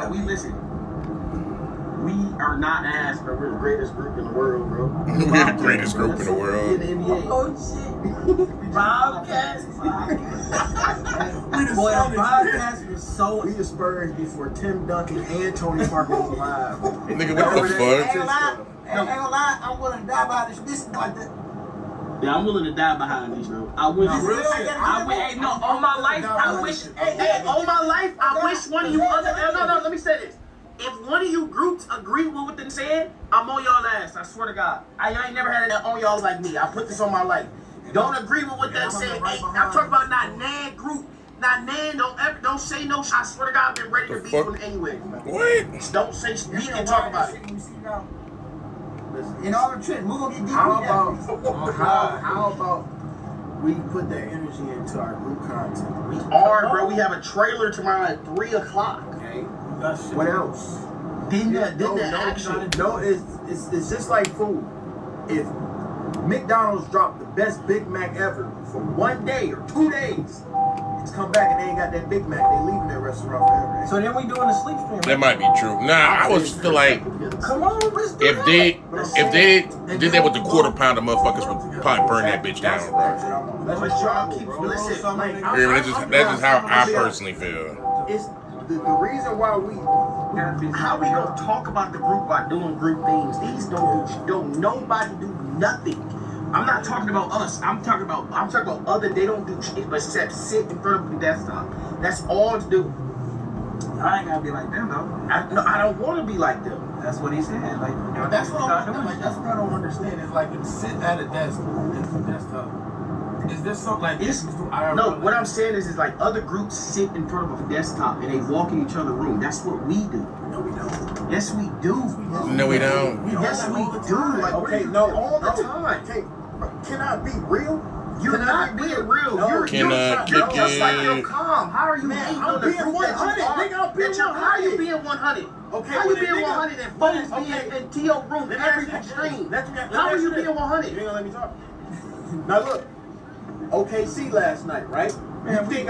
that we listen. We are not ass, but we're the greatest group in the world, bro. We're the greatest group in the world. In the NBA. Oh shit. Bobcats. Boy, the Bobcats was so. We the Spurs before Tim Duncan and Tony Parker was alive. Nigga, what the fuck? Ain't gonna lie, I'm willing to die by this like that. Yeah, I'm willing to die behind these, bro. I wish. No, real shit. All my life, I wish. All my life, I wish one of you other. No, let me say this. If one of you groups agree with what they said, I'm on y'all ass. I swear to God. I ain't never had it on y'all like me. I put this on my life. Don't agree with what they said. Hey, I'm talking about not nan group. Not nan. Don't say no. I swear to God, I've been ready to beat them anyway. What? Don't say we can talk about it. In all the trend, we're gonna get deep. How about we put that energy into our group content? We are, bro. We have a trailer tomorrow at 3 o'clock. Okay. What else? Didn't action. No, it's just like food. If McDonald's dropped the best Big Mac ever for 1 day or 2 days, it's come back and they ain't got that Big Mac. They leaving that restaurant forever. So then we doing the sleep stream. That might be true. Nah, I was feel like Come on, let's do if they did that with the quarter pounder, motherfuckers would probably burn that bitch down, bro. That's what y'all keep Listen, Yeah, that's just how I personally feel. It's the reason why how we gonna talk about the group by doing group things? These don't nobody do nothing. I'm not talking about us. I'm talking about other. They don't do shit except sit in front of the desktop. That's all to do. I ain't gotta be like them though. I don't want to be like them. That's what he said. Like that's what I don't understand. Is like to sit at a desk and for desktop. Is this something like this? No, what I'm saying is like other groups sit in front of a desktop and they walk in each other's room. That's what we do. No, we don't. Yes, we do. No, we don't. Yes, we do. Like, okay, all the time. Okay, can I be real? You're not being real. No, you're just like you're calm. How are you man, hating I'm on the being group 100. Nigga, I'm being 100. How are you being 100? Okay, how you being 100 and folks being in T.O. room every extreme? How are you being 100? You ain't gonna let me talk. Now look, OKC last night, right? You think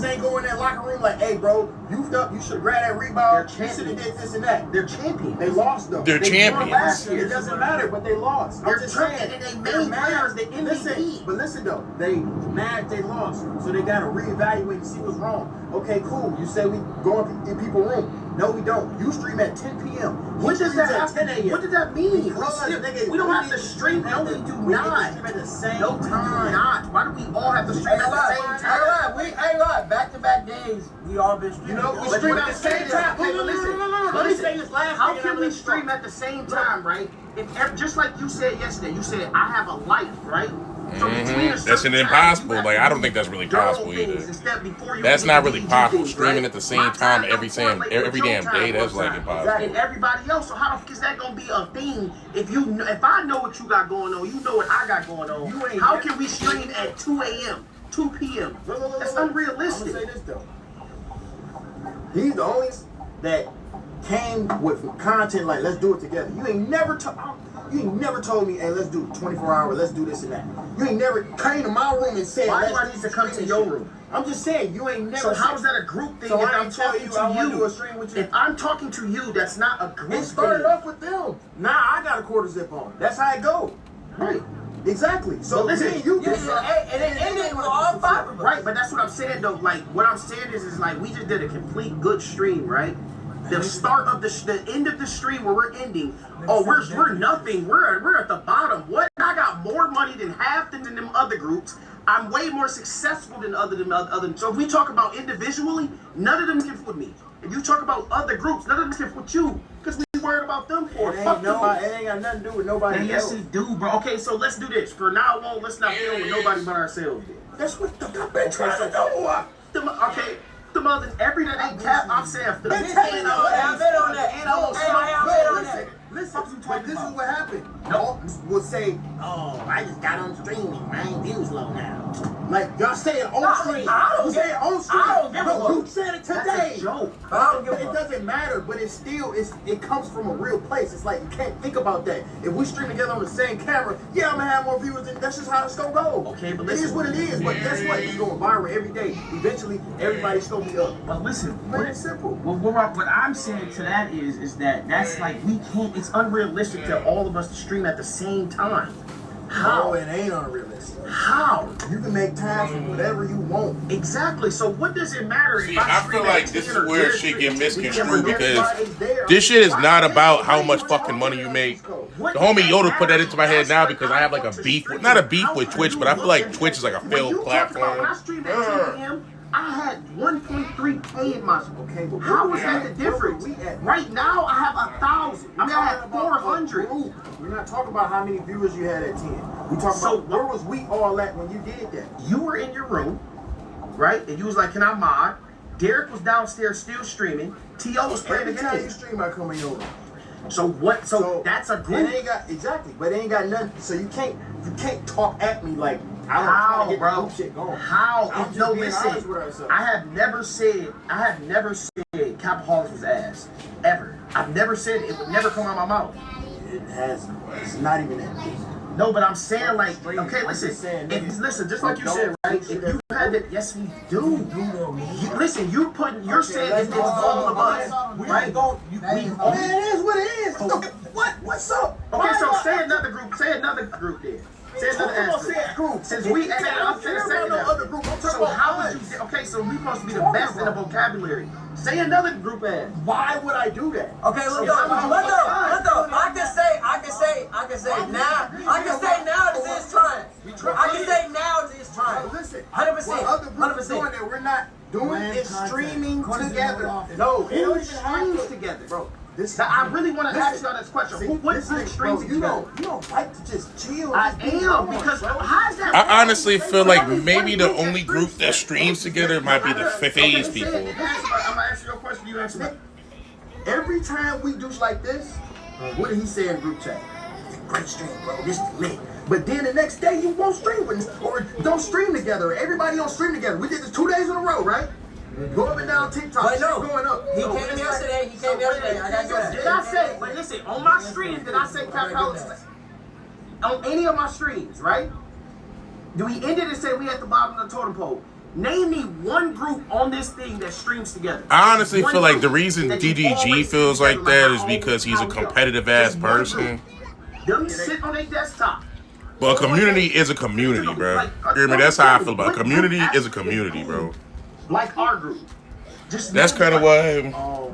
they ain't go in that locker room like, hey, bro, you should grab that rebound. You should have did this and that. They're champions. They lost though. They're champions. Last year. It doesn't matter, but they lost. They're champions, and they made players the MVP. But listen though, they mad they lost, so they gotta reevaluate and see what's wrong. Okay, cool. You say we go in people's room. No, we don't. You stream at 10 p.m. What does that have 10 a.m. What does that mean? We don't have to stream. No, we do not. Stream at the same time. Not. Why do we all have to stream at the same time? We ain't lie. Back-to-back days, we all been streaming. You know, we stream at the same time. Let me say this last. How can we stream at the same time, right? If just like you said yesterday, you said I have a life, right? So That's an impossible. Like I don't think that's really possible either. That's not really possible. Streaming at the same time every damn day. That's like impossible. And everybody else. So how the fuck is that gonna be a thing? If I know what you got going on, you know what I got going on. How can we stream at 2 a.m., 2 p.m.? That's unrealistic. I'm gonna say this though. He's the only that came with content like let's do it together. You ain't never told me, hey, let's do 24 hours, let's do this and that. You ain't never came to my room and said, why do I need to come to your room? I'm just saying, you ain't never. So how is that a group thing? So if I'm talking to you, do a stream with you. If I'm talking to you, that's not a group thing. It started off with them. Nah, I got a quarter zip on. That's how it go. Right. Exactly. So listen, you and it ended with all five of us. Right, but that's what I'm saying though. Like what I'm saying is like we just did a complete good stream, right? The start of the end of the stream where we're ending. Oh, we're nothing. We're at the bottom. What? I got more money than half than them other groups. I'm way more successful than other. So if we talk about individually, none of them can with me. If you talk about other groups, none of them can with you because we worried about them for it. It ain't got nothing to do with nobody else. Yes, it do, bro. Okay, so let's do this. For now on, let's not deal with nobody but ourselves. That's what I've been trying to do. Okay. The mother, every day they cap, I'm saying, I've been on that. And I'm on that. Listen, but this is what happened. Y'all will say, oh, I just got on streaming. My views low now. Like, y'all say it on stream. I don't say it on stream. I don't give a fuck. You said it today. joke. I don't give It a fuck. doesn't matter, but it comes from a real place. It's like you can't think about that. If we stream together on the same camera, yeah, I'm gonna have more viewers, and that's just how it's gonna go. Okay, but it is listen. what it is. But guess what? It's going viral every day. Eventually, everybody's gonna be up. But listen, Plain and simple. what I'm saying to that is that that's like we can't. It's unrealistic to all of us to stream at the same time. How? No, it ain't unrealistic. How? You can make time for whatever you want. Exactly. So what does it matter? See, if I stream feel at like this 10 is or where 10 shit get streams? misconstrued because Everybody's there. this shit is not about how much fucking money you make. The homie Yoda put that into my head now because I have like a beef with, not a beef with Twitch, but I feel like Twitch is like a failed platform. When I streamed at 10 p.m., I had 1.3K in my Okay, but How where is we that at? the difference? Where we at? Right now, I have 1,000. I mean, I had 400. We're not talking about how many viewers you had at 10. We talking So- about where was we all at when you did that? You were in your room, right? And you was like, "Can I mod?" Derek was downstairs still streaming. T.O. was playing the Every time you game. stream, I come in your room. So what? So that's a It group. ain't got exactly, but it ain't got nothing. So you can't talk at me like I don't try to How, get the bro? group shit going. How? I'm If just no, being honest listen. with ourselves. I have never said Capaholics was ass ever. I've never said it. It would never come out of my mouth. It has. It's not even that. No, but I'm saying like, Straight. okay, I'm listen, just saying, if, nigga, listen, just like you don't said, right? If think you that- had that, yes, we do. Listen, you're saying let's it's go all of on. us, We right? ain't gon- We Man, all- it is what it is. What's up? Okay, so say another group. Say another group then. Say another I'm ass saying group. Since we, I don't care about no other group. I'm talking So about how us. would you? Okay, so we supposed to be the Talking best in the about. vocabulary. Say another group ass. Why would I do that? Okay, look though, I can say now this is trying. I can say now this is trying. Listen, 100%. what other groups doing that we're not doing is streaming together. No, it don't even streams have to. together, Bro, this Now, I really want to ask y'all this question. See, What listen, group bro, streams you together? don't like to just chill. I Just be am normal, because bro. how is that? I honestly feel like maybe the only group that streams together might be the phase people. I'm gonna ask you a question. You answer that. Every time we do like this, what did he say in group chat? Great stream, bro. This is lit. But then the next day you won't stream with us or don't stream together. Everybody don't stream together. We did this 2 days in a row, right? Go up and down TikTok. But no, shit going up. he came yesterday. I got you. Did I say? But listen, on my streams, did I say Capaholics? On any of my streams, right? Do we end it and say we at the bottom of the totem pole? Name me one group on this thing that streams together. I honestly One feel like group the reason that you DDG always feels see like together that how is because he's a how we are. competitive ass Just one group. person. Them sit on their desktop. But a community is a community, bro. You hear me? That's how I feel about it. A community is a community, bro. Like our group. Just That's name kind of one. why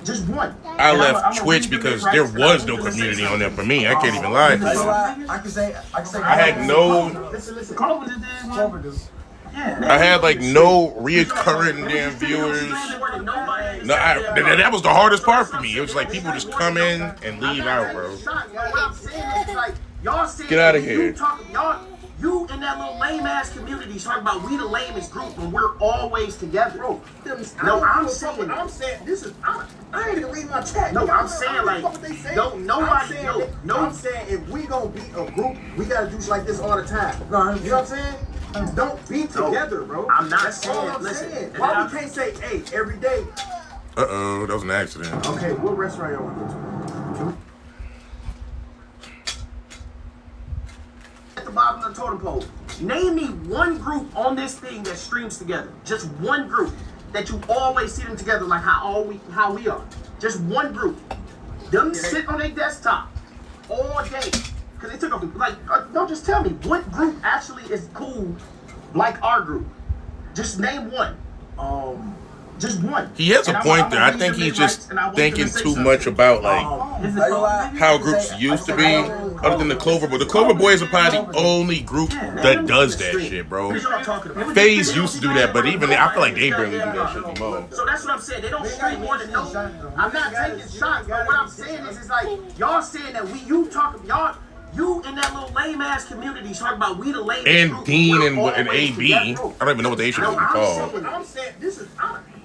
Just one. I And left I'ma Twitch read the because rights there and was I'm no gonna say community on there something. for me. I can't even lie to you. I can say. I had no, Listen. Clover just did one. Yeah. I had like no reoccurring damn viewers. No, that was the hardest part for me. It was like people just come in and leave out, bro. What I'm saying is like y'all saying Get outta that here. You in that little lame ass community talking about we the lamest group when we're always together. Bro, No, I'm saying this is. I ain't even reading my chat. No, Nigga, I'm I saying, don't like, know what they saying. don't nobody- I'm saying no, that- no. I'm saying if we gonna be a group, we gotta do like this all the time. You know what I'm saying? Don't be No, together, bro. I'm not That's all saying- I'm listen, saying. and Why I'm- we can't say, hey, every day? Uh-oh, that was an accident. Okay, what restaurant y'all want to go to? Can we- At the bottom of the totem pole. Name me one group on this thing that streams together. Just one group that you always see them together like how we are. Just one group. Them sit on their desktop all day. Cause they took up don't just tell me what group actually is cool like our group. Just name one. Just one. He has a And point I'm there. I read think the he's big just rights, and I want thinking them to say too something. much about like how groups used to be, other than the Clover Boy. The Clover Boys are probably the only group that does that shit, bro. What y'all talking about? FaZe used to do that, but even I feel like they barely do that shit anymore. So that's what I'm saying. They don't stream more than no. I'm not taking shots, but what I'm saying is, it's like y'all saying that you in that little lame ass community talking about we the lamest And group. Dean We're and always AB. together. I don't even know what they should be called. I'm saying this is.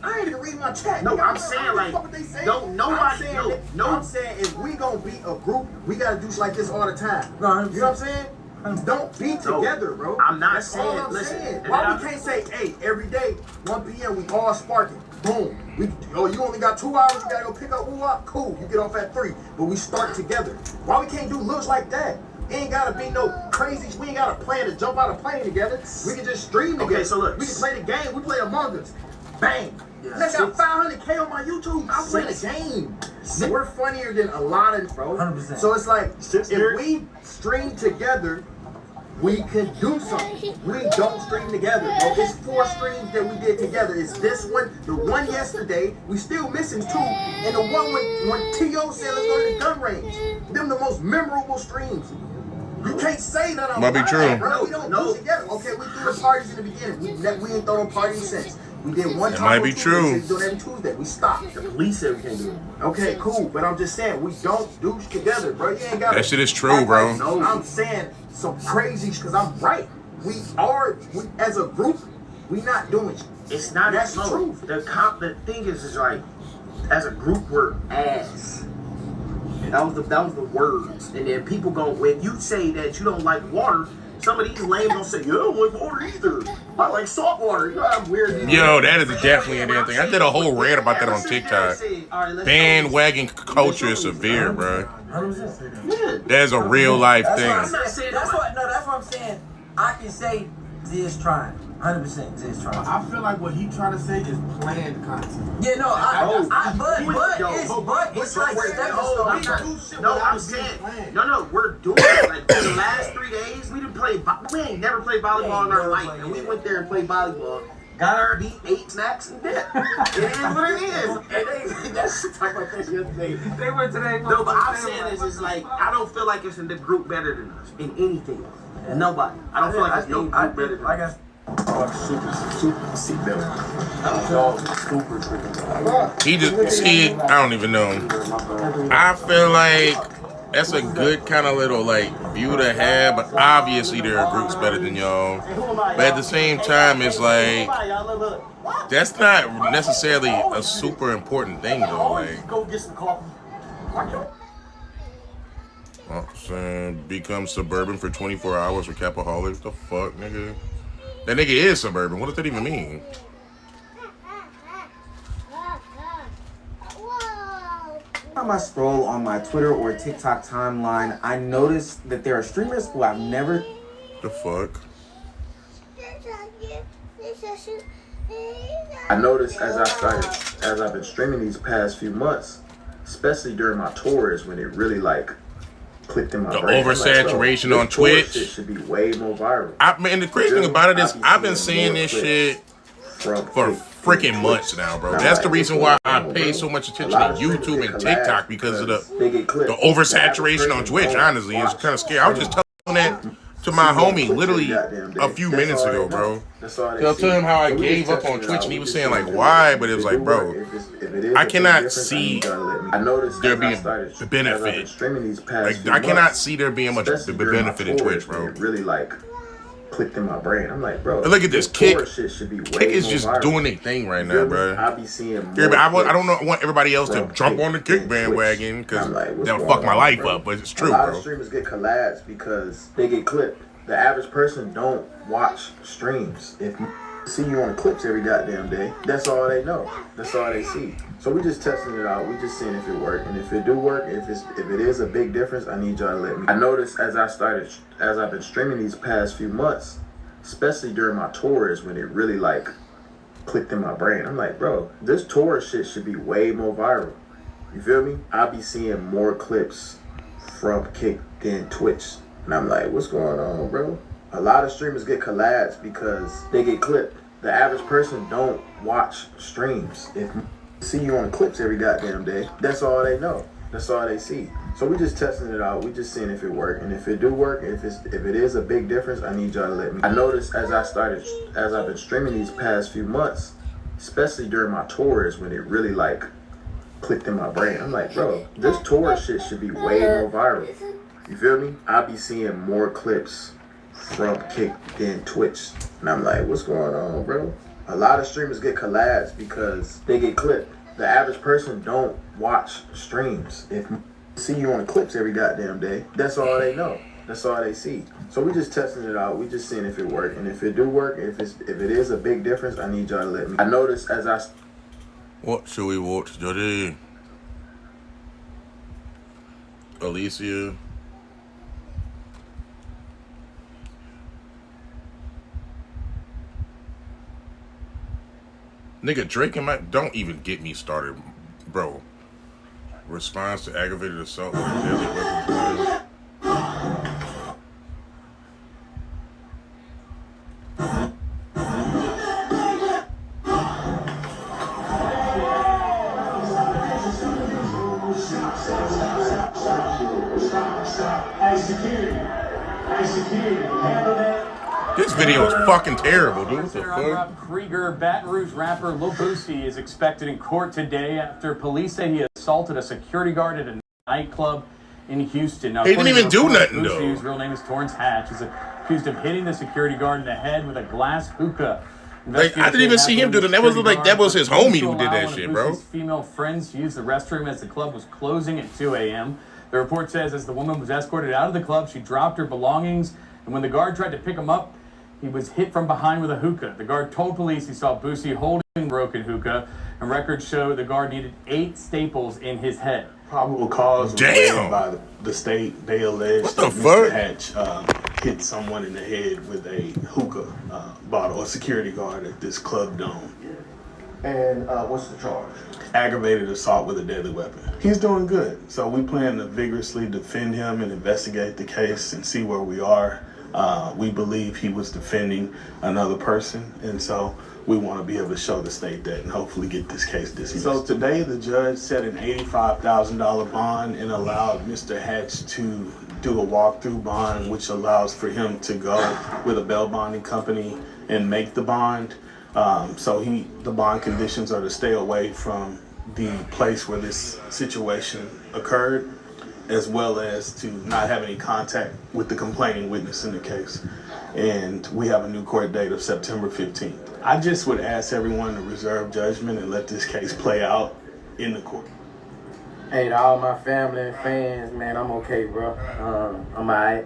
I ain't even reading my chat. No, Nigga, I'm I saying, don't like, know what they saying. don't nobody I'm saying know. that- No. I'm saying if we gonna be a group, we gotta do like this all the time. You know what I'm saying? Don't be together, bro. I'm not That's all saying- I'm listen, saying. and Why I'm- we can't say, hey, every day, 1 p.m. we all sparking. Boom. You only got 2 hours, you gotta go pick up woo-wop. Cool, you get off at 3. But we start together. Why we can't do looks like that? It ain't gotta be no crazy. We ain't gotta plan to jump out of plane together. We can just stream together. Okay, so look. We can play the game. We play Among Us. Bang. Yeah, I got 500K on my YouTube. I'm playing the game. We're funnier than a lot of bro. 100%. So it's like, if we stream together, we can do something. We don't stream together, bro. It's 4 streams that we did together. It's this one, the one yesterday. We still missing 2, and the one when T.O. said let's go to the gun range. Them the most memorable streams. You can't say that on Might be true. bro. We don't do together. Okay, we threw the parties in the beginning. We ain't throw no parties since. We did one time. It might be true. We do it every Tuesday. We stopped. The police said we can't do it. Okay, cool. But I'm just saying, we don't do together, bro. You ain't got That shit is true, bro. No, I'm saying some crazy because I'm right. We as a group, we not doing shit. It's not That's the truth. The thing is like, as a group, we're ass. And that was the words. And then people go, when you say that you don't like water, some of these lames gonna say, you don't like water either. I like salt water. You know how weird. Yo, that is definitely a damn thing. I did a whole rant about that on TikTok. Bandwagon culture is severe, bro. 100%. That is a real life That's thing. what I'm saying. That's what I'm saying. I can say Z's trying. 100% Z's trying. I feel like what he trying to say is planned content. Yeah, no, but it's like stepping stones. No, I'm saying, no, we're doing it. Like, for the last 3 days, we we ain't never played volleyball in our life. And we went there and played volleyball. Got our beat, 8 snacks, and did. It is what it is. And that's talking about that the other day. They went today. No, but I'm saying is, it's like, I don't feel like it's in the group better than us in anything. Nobody. I don't feel like it's no group better than us. Super seatbelt. He just see, I don't even know. I feel like that's a good kind of little like view to have, but obviously there are groups better than y'all. But at the same time, it's like that's not necessarily a super important thing though. Like, Go get some coffee. saying become suburban for 24 hours for Capaholics. The fuck, nigga? That nigga is suburban. What does that even mean? Time I scroll on my Twitter or TikTok timeline, I noticed that there are streamers who I've never. The fuck? I noticed as I've been streaming these past few months, especially during my tours when it really like clicked in my The brain. oversaturation like, on Twitch. Shit should be way more viral. And the crazy thing about it is I've been seeing this shit for freaking months now, bro. That's the reason why I pay so much attention to YouTube and TikTok, because of the oversaturation on Twitch. Honestly, it's kind of scary. I was just telling that to my homie literally a few minutes ago, bro. Tell him how I gave up on Twitch, and he was saying like, why? But it was like, bro, I cannot see there being a benefit. Like, I cannot see there being much benefit in Twitch, bro. Really like clicked in my brain. I'm like, bro, look at this Kick. Kick Kick is just doing their thing right now, bro. I be seeing I don't want everybody else to jump on the Kick bandwagon because that'll fuck my life up. But it's true, a lot bro. of streamers get collabs because they get clipped. The average person don't watch streams. If you see you on clips every goddamn day, that's all they know. That's all they see. So we just testing it out. We just seeing if it works. And if it do work, if it is a big difference, I need y'all to let me. I noticed as I've been streaming these past few months, especially during my tours when it really like clicked in my brain. I'm like, bro, this tour shit should be way more viral. You feel me? I be seeing more clips from Kick than Twitch. And I'm like, what's going on, bro? A lot of streamers get collabs because they get clipped. The average person don't watch streams. If you see you on clips every goddamn day, that's all they know. That's all they see. So we just testing it out. We just seeing if it works. And if it do work, if it is a big difference, I need y'all to let me. I noticed as I've been streaming these past few months, especially during my tours when it really like clicked in my brain. I'm like, bro, this tour shit should be way more viral. You feel me? I be seeing more clips from Kick than Twitch. And I'm like, what's going on, bro? A lot of streamers get collabs because they get clipped. The average person don't watch streams. If you see you on clips every goddamn day, that's all they know. That's all they see. So we just testing it out. We just seeing if it works. And if it do work, if it is a big difference, I need y'all to let me. I noticed as What should we watch, Jody? Alicia. Nigga, Drake and Mike, don't even get me started, bro. Response to aggravated assault with a deadly weapon. This video is fucking terrible, dude. What the fuck? Krieger, Baton Rouge rapper Lil Boosie is expected in court today after police say he assaulted a security guard at a nightclub in Houston. Now, he didn't even do nothing, though. Boosie's real name is Torrance Hatch. Is accused of hitting the security guard in the head with a glass hookah. Like, I didn't even see him do that. That was his homie who did that shit, bro. Female friends used the restroom as the club was closing at 2 a.m. The report says as the woman was escorted out of the club, she dropped her belongings, and when the guard tried to pick him up, he was hit from behind with a hookah. The guard told police he saw Boosie holding broken hookah, and records show the guard needed 8 staples in his head. Probable cause was made by the state. They alleged that Mr. Hatch hit someone in the head with a hookah bottle, a security guard at this club dome. And what's the charge? Aggravated assault with a deadly weapon. He's doing good, so we plan to vigorously defend him and investigate the case and see where we are. We believe he was defending another person, and so we want to be able to show the state that and hopefully get this case dismissed. So today the judge set an $85,000 bond and allowed Mr. Hatch to do a walkthrough bond, which allows for him to go with a bail bonding company and make the bond. The bond conditions are to stay away from the place where this situation occurred, as well as to not have any contact with the complaining witness in the case. And we have a new court date of September 15th. I just would ask everyone to reserve judgment and let this case play out in the court. Hey, to all my family and fans, man, I'm okay, bro. I'm alright.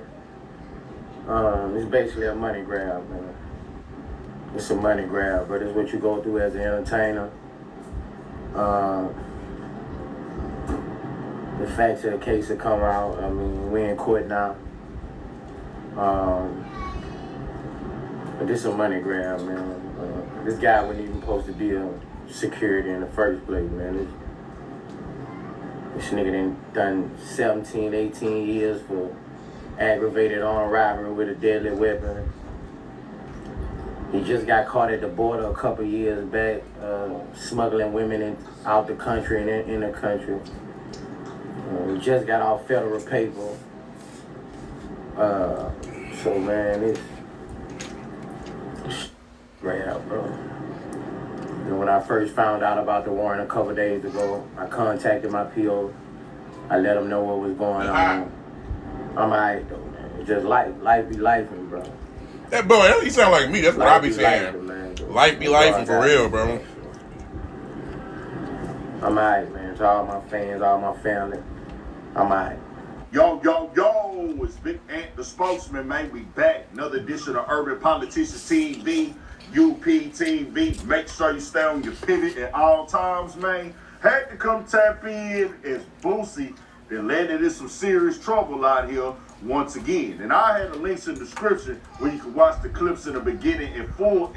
It's basically a money grab, man. It's a money grab, but it's what you go through as an entertainer. The facts of the case have come out. I mean, we in court now. But this is a money grab, man. This guy wasn't even supposed to be a security in the first place, man. This nigga done 17, 18 years for aggravated armed robbery with a deadly weapon. He just got caught at the border a couple years back, smuggling women out the country and in the country. We just got off federal paper. So man, it's right out, bro. And when I first found out about the warrant a couple days ago, I contacted my PO. I let him know what was going on. I'm alright though, man. It's just life be lifing, bro. That boy, he sound like me. That's what I be saying. Life be lifing for real, bro. I'm alright, man. To all my fans, all my family, I'm alright. Yo, it's Big Ant, the spokesman, man. We back. Another edition of Urban Politicians TV, UPTV. Make sure you stay on your pivot at all times, man. Had to come tap in as Boosie that landed in some serious trouble out here once again. And I had the links in the description where you can watch the clips in the beginning in full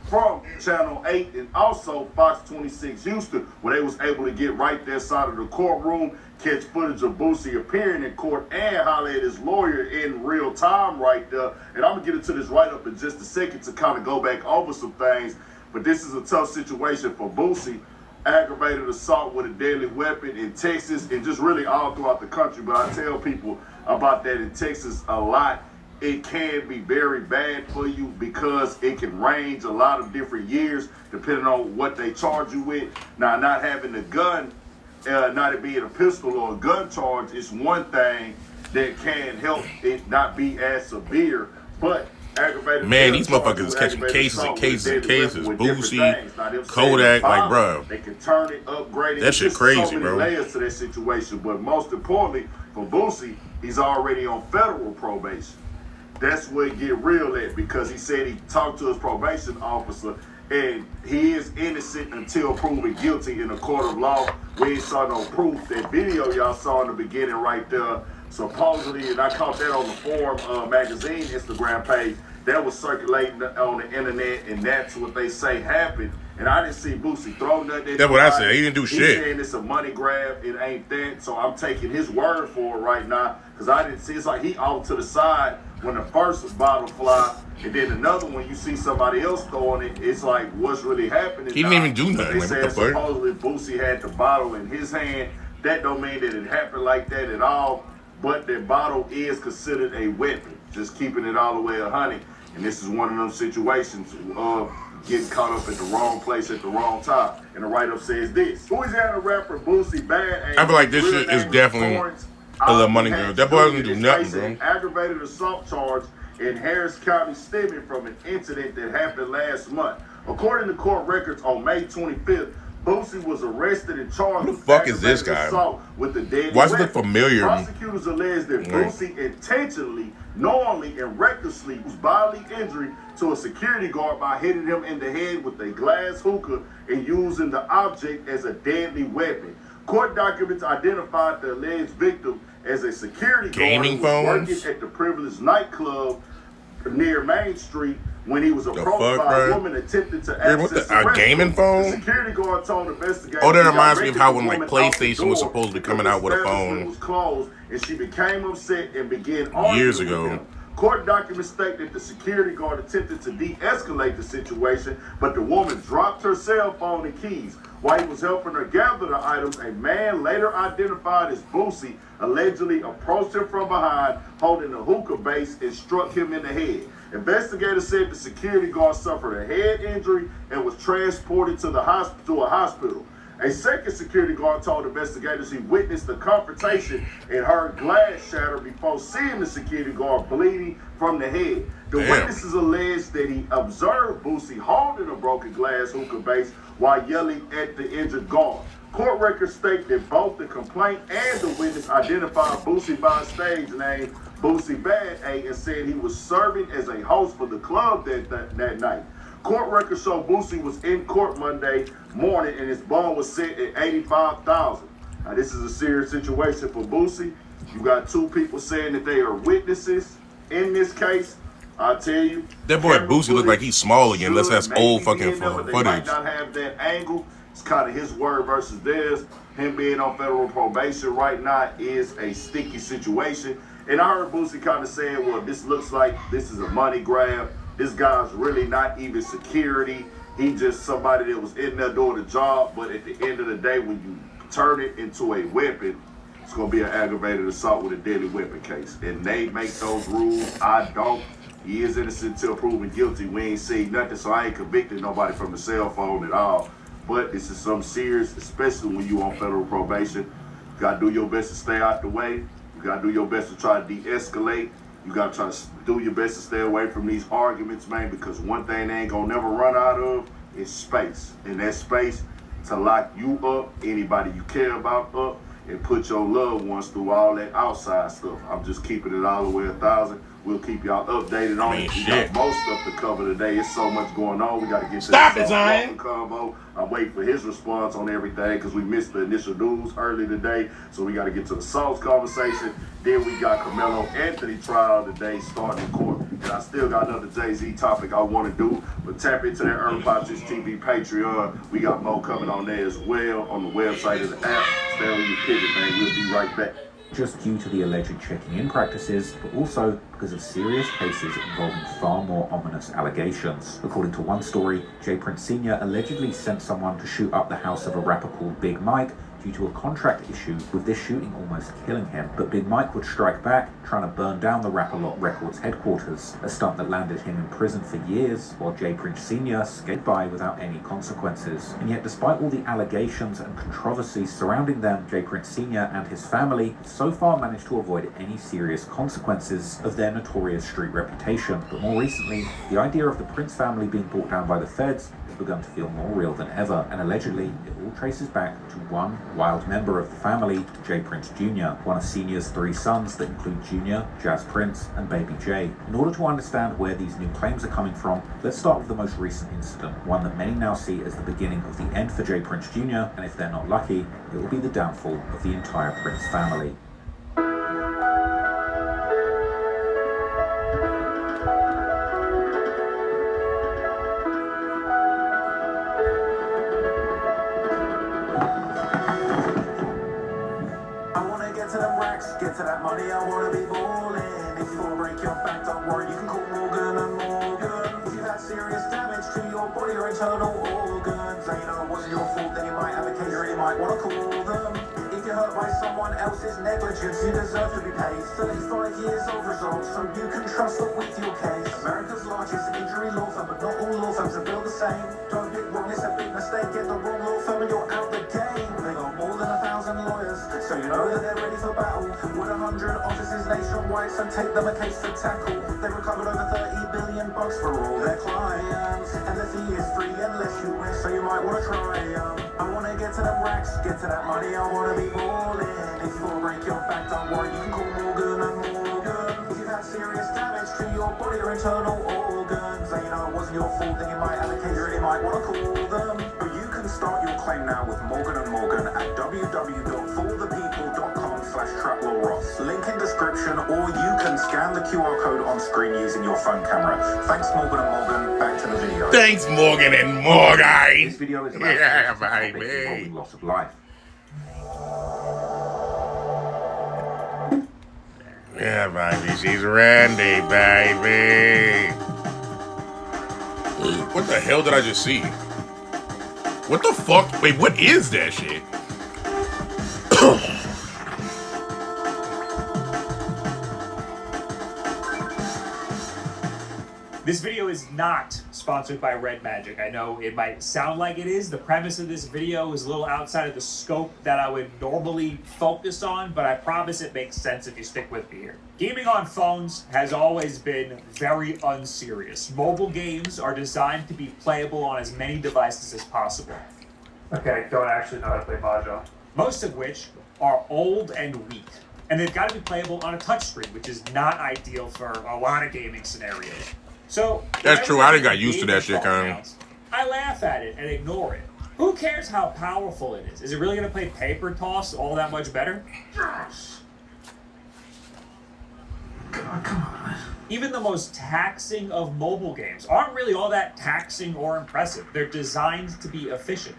from Channel 8 and also Fox 26 Houston, where they was able to get right there side of the courtroom, catch footage of Boosie appearing in court and holler at his lawyer in real time right there. And I'm going to get into this right up in just a second to kind of go back over some things. But this is a tough situation for Boosie. Aggravated assault with a deadly weapon in Texas and just really all throughout the country. But I tell people about that in Texas a lot. It can be very bad for you because it can range a lot of different years depending on what they charge you with. Now, not having a gun, not it being a pistol or a gun charge is one thing that can help it not be as severe, but aggravated. Man, these motherfuckers is catching cases and cases and cases. Boosie, Kodak, like, bro. They can turn it, upgrade it. That shit crazy, so many bro. layers to that situation, but most importantly, for Boosie, he's already on federal probation. That's where it get real at because he said he talked to his probation officer And he is innocent until proven guilty in a court of law. We ain't saw no proof. That video y'all saw in the beginning right there, supposedly, and I caught that on the Forum magazine Instagram page, that was circulating on the internet, and that's what they say happened. And I didn't see Boosie throw nothing. That's what I said. He didn't do shit. He's saying it's a money grab. It ain't that. So I'm taking his word for it right now, because I didn't see. It's like he off to the side when the first bottle fly, and then another one you see somebody else throwing it. It's like, what's really happening? He didn't even do nothing. They Like, said what the fuck? supposedly Boosie had the bottle in his hand. That don't mean that it happened like that at all. But that bottle is considered a weapon. Just keeping it all the way 100. And this is one of those situations of getting caught up at the wrong place at the wrong time. And the write-up says this: Louisiana rapper Boosie Bad. I feel like this shit is definitely a little money girl. That boy doesn't do nothing, bro. Aggravated assault charge in Harris County stemming from an incident that happened last month. According to court records, on May 25th, Boosie was arrested and charged Who the fuck is this guy? assault with the deadly Why does it weapon. look familiar? Prosecutors allege that Boosie intentionally, knowingly, and recklessly was bodily injury to a security guard by hitting him in the head with a glass hookah and using the object as a deadly weapon. Court documents identified the alleged victim as a security guard who was working at the privileged nightclub near Main Street when he was approached by a woman attempting to access a gaming phone? The security guard told investigators. Oh, that reminds me of how when like PlayStation was supposed to be coming out with a phone was closed, and she became upset and began arguing years with ago. him. Court documents state that the security guard attempted to de-escalate the situation, but the woman dropped her cell phone and keys. While he was helping her gather the items, a man later identified as Boosie allegedly approached him from behind, holding a hookah base, and struck him in the head. Investigators said the security guard suffered a head injury and was transported to a hospital. A second security guard told investigators he witnessed the confrontation and heard glass shatter before seeing the security guard bleeding from the head. The witnesses alleged that he observed Boosie holding a broken glass hookah base while yelling at the injured guard. Court records state that both the complaint and the witness identified Boosie by a stage name, Boosie Bad A, and said he was serving as a host for the club that night. Court records show Boosie was in court Monday morning and his bond was set at $85,000. Now this is a serious situation for Boosie. You got two people saying that they are witnesses in this case. I tell you, that boy Boosie look like he's small again. Unless that's old fucking footage. They footage. might not have that angle. It's kind of his word versus theirs. Him being on federal probation right now is a sticky situation. And I heard Boosie kind of saying, well, this looks like this is a money grab. This guy's really not even security. He just somebody that was in there doing the job. But at the end of the day, when you turn it into a weapon, it's going to be an aggravated assault with a deadly weapon case. And they make those rules. I don't. He is innocent until proven guilty. We ain't seen nothing, so I ain't convicted nobody from the cell phone at all. But this is something serious, especially when you on federal probation. You got to do your best to stay out the way. You got to do your best to try to de-escalate. You got to try to do your best to stay away from these arguments, man, because one thing they ain't going to never run out of is space. And that space to lock you up, anybody you care about up, and put your loved ones through all that outside stuff. I'm just keeping it all the way 1,000. We'll keep y'all updated on it. We got most stuff to cover today. It's so much going on. We got to get to the Zion combo. I'm waiting for his response on everything because we missed the initial news early today. So we got to get to the Sauce conversation. Then we got Carmelo Anthony trial today starting in court. And I still got another Jay-Z topic I want to do. But tap into that Urban Politics TV Patreon. We got more coming on there as well on the website of the app. Stay on your pivot, man. We'll be right back. Just due to the alleged checking-in practices, but also because of serious cases involving far more ominous allegations. According to one story, Jay Prince Sr. allegedly sent someone to shoot up the house of a rapper called Big Mike due to a contract issue, with this shooting almost killing him. But Big Mike would strike back, trying to burn down the Rap-A-Lot Records headquarters, a stunt that landed him in prison for years, while Jay Prince Sr. skated by without any consequences. And yet, despite all the allegations and controversies surrounding them, Jay Prince Sr. and his family have so far managed to avoid any serious consequences of their notorious street reputation. But more recently, the idea of the Prince family being brought down by the feds has begun to feel more real than ever, and allegedly, it all traces back to one Wild member of the family, J. Prince Jr., one of Senior's 3 sons that include Junior, Jazz Prince, and Baby J. In order to understand where these new claims are coming from, let's start with the most recent incident, one that many now see as the beginning of the end for J. Prince Jr., and if they're not lucky, it will be the downfall of the entire Prince family. Get to that money, I wanna be ballin'. If you wanna break your back, don't worry, you can call Morgan and Morgan. If you had serious damage to your body or internal organs, and you know it wasn't your fault, then you might have a case, you really might wanna call them. If you're hurt by someone else's negligence, you deserve to be paid 35 years of results, so you can trust them with your case. America's largest injury law firm, but not all law firms are built the same. Don't get wrong, it's a big mistake, get the wrong law firm and you're out the game. They got more than 1,000 lawyers, so you know that they're ready for battle. With 100 offices nationwide, so take them a case to tackle. They recovered over $30 billion for all their clients, and the fee is free unless you win, so you might want to try. I want to get to them racks, get to that money, I want to be ballin'. If you want to break your back, don't worry, you can call Morgan and Morgan. If you've had serious damage to your body or internal organs, and you know it wasn't your fault, then you might have a case, you really might want to call them. But you can start your claim now with Morgan & Morgan at www.forthepeople.com/TrapLawRoss. Link in description, or you can scan the QR code on screen using your phone camera. Thanks, Morgan & Morgan. Back to the video. Thanks, Morgan and Morgan. This video is about involving loss of life. Yeah, baby, she's Randy, baby. What the hell did I just see? What the fuck? Wait, what is that shit? This video is not sponsored by Red Magic. I know it might sound like it is. The premise of this video is a little outside of the scope that I would normally focus on, but I promise it makes sense if you stick with me here. Gaming on phones has always been very unserious. Mobile games are designed to be playable on as many devices as possible. Okay, don't actually know how to play Mahjong. Most of which are old and weak. And they've got to be playable on a touchscreen, which is not ideal for a lot of gaming scenarios. So that's true. I didn't got used to that shit, kind of. I laugh at it and ignore it. Who cares how powerful it is? Is it really going to play paper toss all that much better? Gosh. Come on. Even the most taxing of mobile games aren't really all that taxing or impressive. They're designed to be efficient.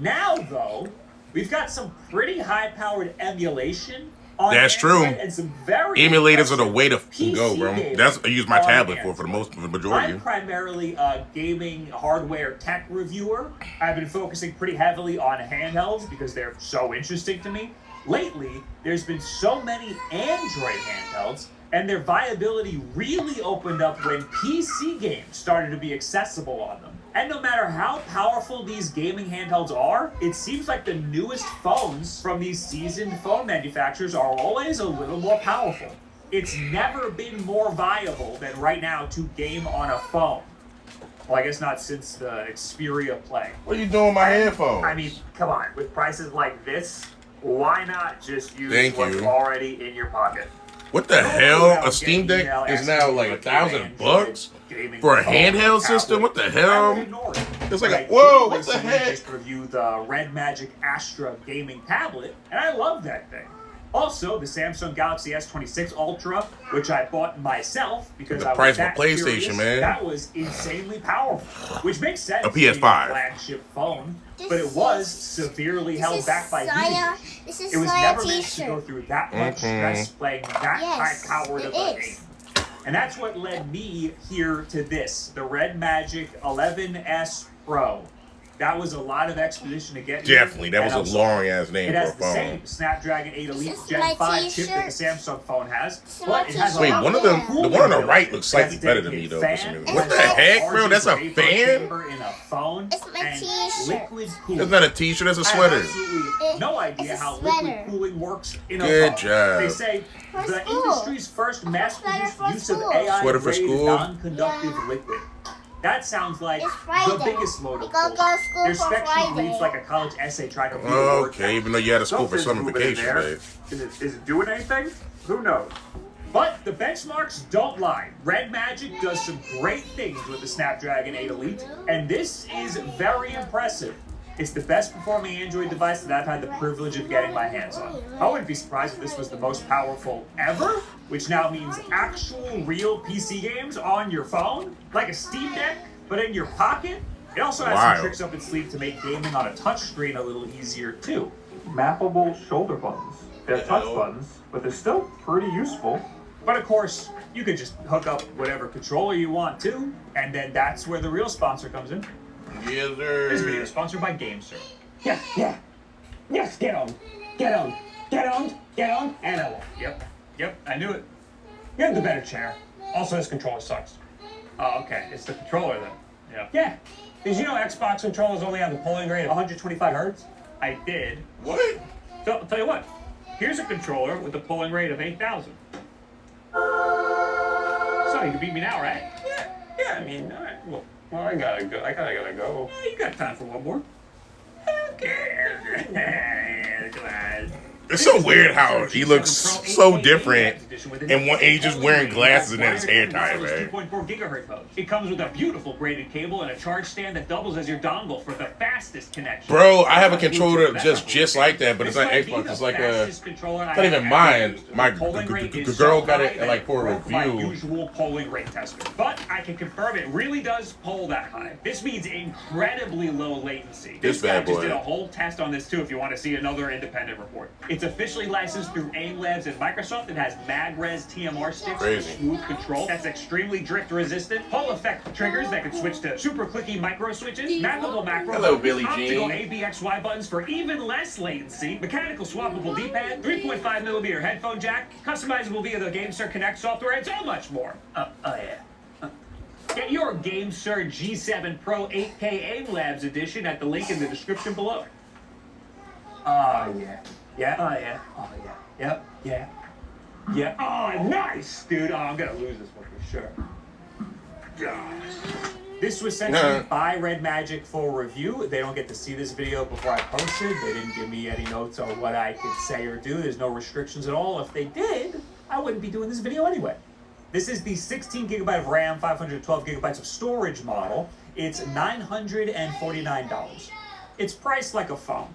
Now, though, we've got some pretty high-powered emulation. That's true. And some very emulators are the way to go, bro. games That's I use my tablet for the majority. I'm primarily a gaming hardware tech reviewer. I've been focusing pretty heavily on handhelds because they're so interesting to me. Lately, there's been so many Android handhelds, and their viability really opened up when PC games started to be accessible on them. And no matter how powerful these gaming handhelds are, it seems like the newest phones from these seasoned phone manufacturers are always a little more powerful. It's never been more viable than right now to game on a phone. Well, I guess not since the Xperia Play. What are you doing with my headphones? I mean, come on. With prices like this, why not just use what's already in your pocket? What the hell? A Steam Deck is now like $1,000 for a handheld system? What the hell? It's like, whoa, what the heck? Just review the Red Magic Astra gaming tablet, and I love that thing. Also, the Samsung Galaxy S26 Ultra, which I bought myself because I was that curious. PlayStation, man. That was insanely powerful, which makes sense. A PS5 flagship phone, but it was severely held back by heat. It was never meant to go through that much stress playing that high-powered of a game. And that's what led me here to this, the Red Magic 11S Pro. That was a lot of expedition to get here. Definitely, that was a long-ass name for a phone. It has the same Snapdragon 8 Elite Gen 5 chip that the Samsung phone has, but it has Wait, one of them, the one on the right looks slightly better than me, though. What the heck, bro? That's a fan? In a phone. It's my t-shirt. Liquid cooling. That's not a t-shirt, that's a sweater. I have absolutely no idea how liquid cooling works in a phone. Good job. They say the industry's first mass-produced use of AI-rated non-conductive liquid. That sounds like the biggest load of Go to bullshit. school Their for spec sheet Friday. reads like a college essay trying to read a word Okay, even though you had a school for Something's moving in summification, there. babe. Is it doing anything? Who knows? But the benchmarks don't lie. Red Magic does some great things with the Snapdragon 8 Elite, and this is very impressive. It's the best performing Android device that I've had the privilege of getting my hands on. I wouldn't be surprised if this was the most powerful ever, which now means actual real PC games on your phone, like a Steam Deck, but in your pocket. It also has some tricks up its sleeve to make gaming on a touchscreen a little easier too. Mappable shoulder buttons. They're touch buttons, but they're still pretty useful. But of course, you could just hook up whatever controller you want to, and then that's where the real sponsor comes in. Yes, sir. This video is sponsored by GameSir. Yeah. Yes, get on. Get on, and I won. Yep, I knew it. You have the better chair. Also, this controller sucks. Oh, okay. It's the controller then. Yeah. Did you know Xbox controllers only have the polling rate of 125 hertz? I did. What? So, I'll tell you what. Here's a controller with a polling rate of 8,000. So, you can beat me now, right? Yeah, I mean, all right. Well, I gotta go. You got time for one more. It's so weird how he looks so different, and he's just wearing glasses and then his hair tied, man. 2.4 gigahertz mode. It comes with a beautiful braided cable and a charge stand that doubles as your dongle for the fastest connection. Bro, I have a controller just like that, but it's not Xbox. It's like not even mine. My girl got it like for a My review. usual polling rate tester, but I can confirm it really does poll that high. This means incredibly low latency. This guy bad just boy. did a whole test on this too. If you want to see another independent report, it's officially licensed through AIM Labs and Microsoft. It has MagRes TMR sticks for smooth control. That's extremely drift resistant. Hall effect triggers that can switch to super clicky micro switches. Mappable macro. Hello, Billie Optical Jean. ABXY buttons for even less latency. Mechanical swappable D-pad. 3.5mm headphone jack. Customizable via the GameSir Connect software and so much more. Get your GameSir G7 Pro 8K AIM Labs edition at the link in the description below. Oh, yeah. Yeah? Oh, yeah. Oh, yeah. Yep. Oh, nice, dude. Oh, I'm gonna lose this one for sure. Gosh. This was sent to me by Red Magic for review. They don't get to see this video before I post it. They didn't give me any notes on what I could say or do. There's no restrictions at all. If they did, I wouldn't be doing this video anyway. This is the 16 gigabyte of RAM, 512 gigabytes of storage model. It's $949. It's priced like a phone.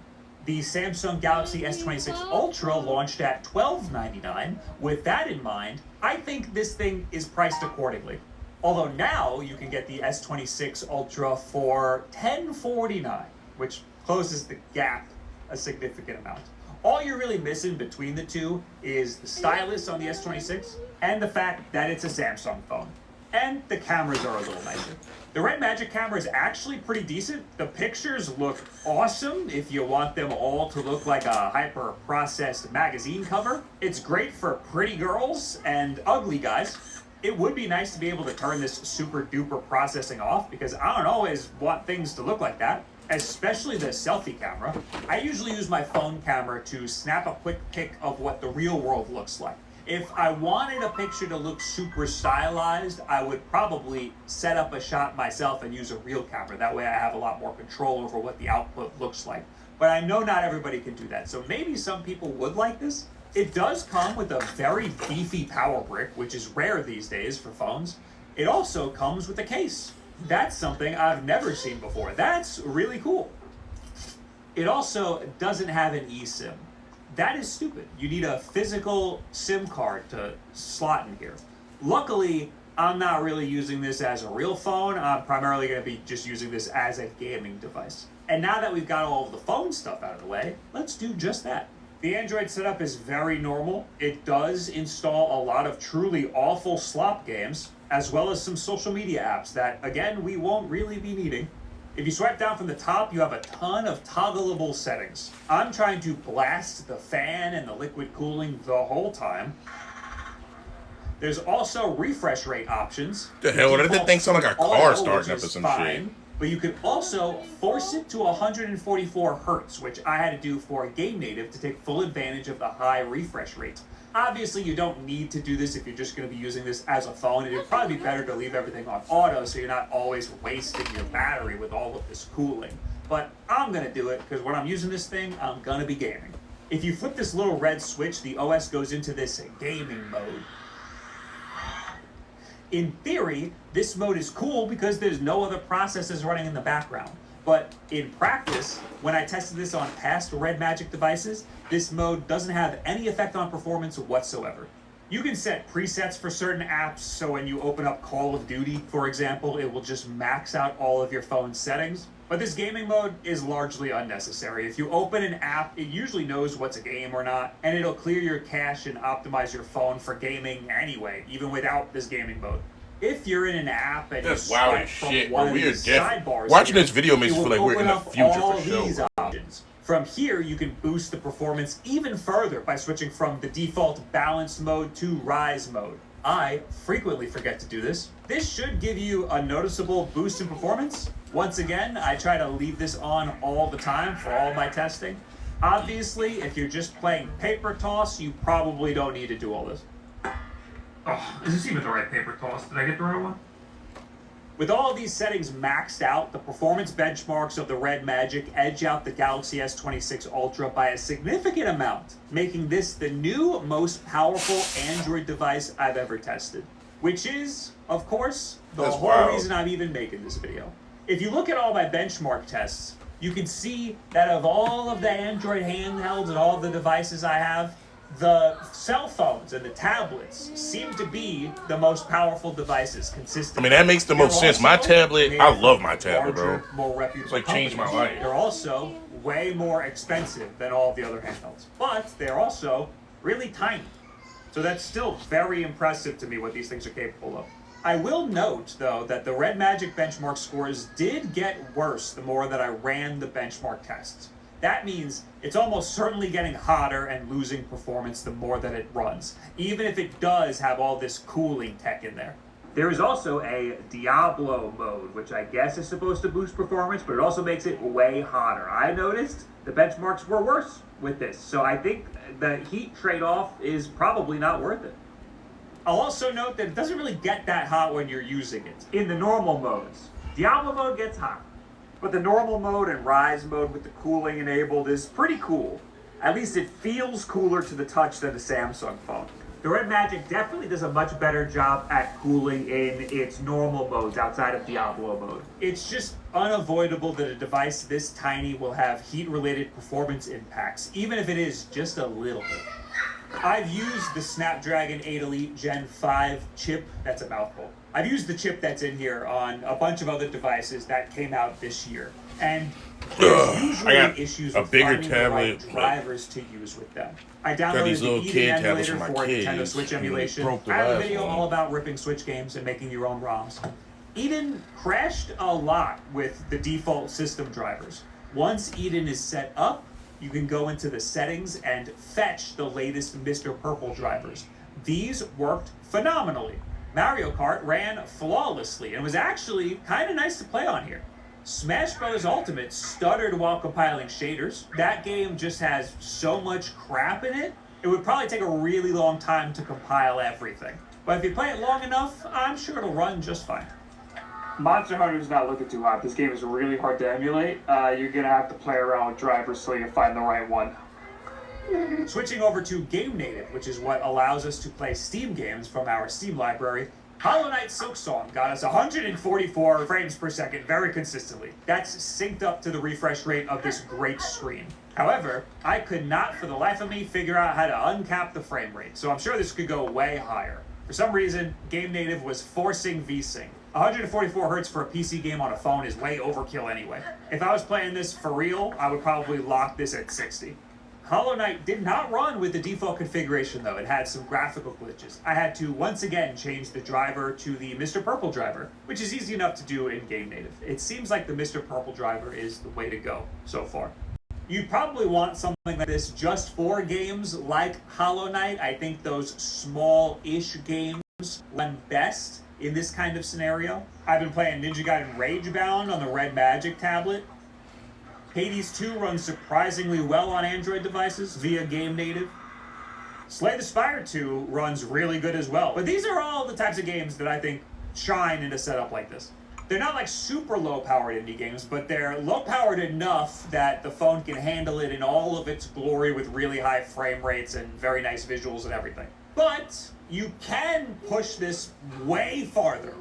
The Samsung Galaxy S26 Ultra launched at $1299. With that in mind, I think this thing is priced accordingly. Although now you can get the S26 Ultra for $1049, which closes the gap a significant amount. All you're really missing between the two is the stylus on the S26 and the fact that it's a Samsung phone. And the cameras are a little nicer. The Red Magic camera is actually pretty decent. The pictures look awesome if you want them all to look like a hyper-processed magazine cover. It's great for pretty girls and ugly guys. It would be nice to be able to turn this super-duper processing off because I don't always want things to look like that, especially the selfie camera. I usually use my phone camera to snap a quick pic of what the real world looks like. If I wanted a picture to look super stylized, I would probably set up a shot myself and use a real camera. That way I have a lot more control over what the output looks like. But I know not everybody can do that, so maybe some people would like this. It does come with a very beefy power brick, which is rare these days for phones. It also comes with a case. That's something I've never seen before. That's really cool. It also doesn't have an eSIM. That is stupid. You need a physical SIM card to slot in here. Luckily, I'm not really using this as a real phone. I'm primarily going to be just using this as a gaming device. And now that we've got all of the phone stuff out of the way, let's do just that. The Android setup is very normal. It does install a lot of truly awful slop games, as well as some social media apps that, again, we won't really be needing. If you swipe down from the top, you have a ton of toggleable settings. I'm trying to blast the fan and the liquid cooling the whole time. There's also refresh rate options. The hell, did that thing sound like a car starting up or some shit? But you can also force it to 144 hertz, which I had to do for a game native to take full advantage of the high refresh rate. Obviously, you don't need to do this if you're just going to be using this as a phone. It'd probably be better to leave everything on auto so you're not always wasting your battery with all of this cooling. But I'm going to do it because when I'm using this thing, I'm going to be gaming. If you flip this little red switch, the OS goes into this gaming mode. In theory, this mode is cool because there's no other processes running in the background. But in practice, when I tested this on past Red Magic devices, this mode doesn't have any effect on performance whatsoever. You can set presets for certain apps, so when you open up Call of Duty, for example, it will just max out all of your phone's settings. But this gaming mode is largely unnecessary. If you open an app, it usually knows what's a game or not, and it'll clear your cache and optimize your phone for gaming anyway, even without this gaming mode. If you're in an app and that's you wild swipe as from shit, one bro. of We are these definitely sidebars watching here, this video makes it me feel will like we're in open the up future all for sure. these options. From here, you can boost the performance even further by switching from the default balanced mode to rise mode. I frequently forget to do this. This should give you a noticeable boost in performance. Once again, I try to leave this on all the time for all my testing. Obviously, if you're just playing paper toss, you probably don't need to do all this. Oh, is this even the right paper toss? Did I get the right one? With all of these settings maxed out, the performance benchmarks of the Red Magic edge out the Galaxy S26 Ultra by a significant amount, making this the new most powerful Android device I've ever tested. Which is, of course, the whole reason I'm even making this video. If you look at all my benchmark tests, you can see that of all of the Android handhelds and all of the devices I have, the cell phones and the tablets seem to be the most powerful devices consistently. I mean, that makes the most sense. My tablet, I love my tablet, bro. More reputable It's like changed my companies. life. They're also way more expensive than all the other handhelds, but they're also really tiny. So that's still very impressive to me what these things are capable of. I will note, though, that the Red Magic benchmark scores did get worse the more that I ran the benchmark tests. That means it's almost certainly getting hotter and losing performance the more that it runs, even if it does have all this cooling tech in there. There is also a Diablo mode, which I guess is supposed to boost performance, but it also makes it way hotter. I noticed the benchmarks were worse with this, so I think the heat trade-off is probably not worth it. I'll also note that it doesn't really get that hot when you're using it. In the normal modes, Diablo mode gets hot. But the normal mode and rise mode with the cooling enabled is pretty cool. At least it feels cooler to the touch than a Samsung phone. The Red Magic definitely does a much better job at cooling in its normal modes outside of Diablo mode. It's just unavoidable that a device this tiny will have heat-related performance impacts, even if it is just a little bit. I've used the Snapdragon 8 Elite Gen 5 chip, that's a mouthful. I've used the chip that's in here on a bunch of other devices that came out this year. And there's usually issues with finding the right drivers to use with them. I downloaded the Eden emulator for Nintendo Switch emulation. I have a video all about ripping Switch games and making your own ROMs. Eden crashed a lot with the default system drivers. Once Eden is set up, you can go into the settings and fetch the latest Mr. Purple drivers. These worked phenomenally. Mario Kart ran flawlessly and was actually kind of nice to play on here. Smash Bros. Ultimate stuttered while compiling shaders. That game just has so much crap in it, it would probably take a really long time to compile everything. But if you play it long enough, I'm sure it'll run just fine. Monster Hunter's not looking too hot. This game is really hard to emulate. You're gonna have to play around with drivers till you find the right one. Switching over to Game Native, which is what allows us to play Steam games from our Steam library, Hollow Knight Silksong got us 144 frames per second very consistently. That's synced up to the refresh rate of this great screen. However, I could not for the life of me figure out how to uncap the frame rate, so I'm sure this could go way higher. For some reason, Game Native was forcing VSync. 144 hertz for a PC game on a phone is way overkill anyway. If I was playing this for real, I would probably lock this at 60. Hollow Knight did not run with the default configuration though. It had some graphical glitches. I had to once again change the driver to the Mr. Purple driver, which is easy enough to do in Game Native. It seems like the Mr. Purple driver is the way to go so far. You'd probably want something like this just for games like Hollow Knight. I think those small-ish games run best in this kind of scenario. I've been playing Ninja Gaiden Ragebound on the Red Magic tablet. Hades 2 runs surprisingly well on Android devices via Game Native. Slay the Spire 2 runs really good as well. But these are all the types of games that I think shine in a setup like this. They're not like super low-powered indie games, but they're low-powered enough that the phone can handle it in all of its glory with really high frame rates and very nice visuals and everything. But you can push this way farther.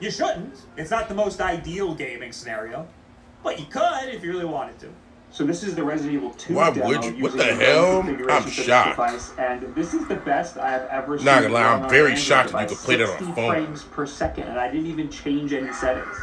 You shouldn't. It's not the most ideal gaming scenario, but you could if you really wanted to. So this is the Resident Evil 2 Why demo would you? What the using hell? configuration I'm for this shocked. device, and this is the best I have ever seen. Not gonna lie, I'm on very an shocked that you Android could play that on a device. phone. 60 frames per second, and I didn't even change any settings.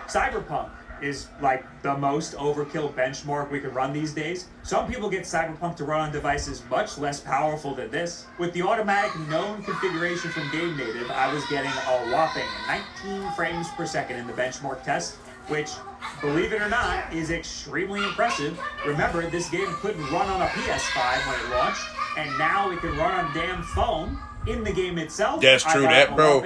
Cyberpunk is like the most overkill benchmark we could run these days. Some people get Cyberpunk to run on devices much less powerful than this. With the automatic known configuration from Game Native, I was getting a whopping 19 frames per second in the benchmark test, which, believe it or not, is extremely impressive. Remember, this game couldn't run on a PS5 when it launched, and now it can run on a damn phone. In the game itself, That's true. That, bro,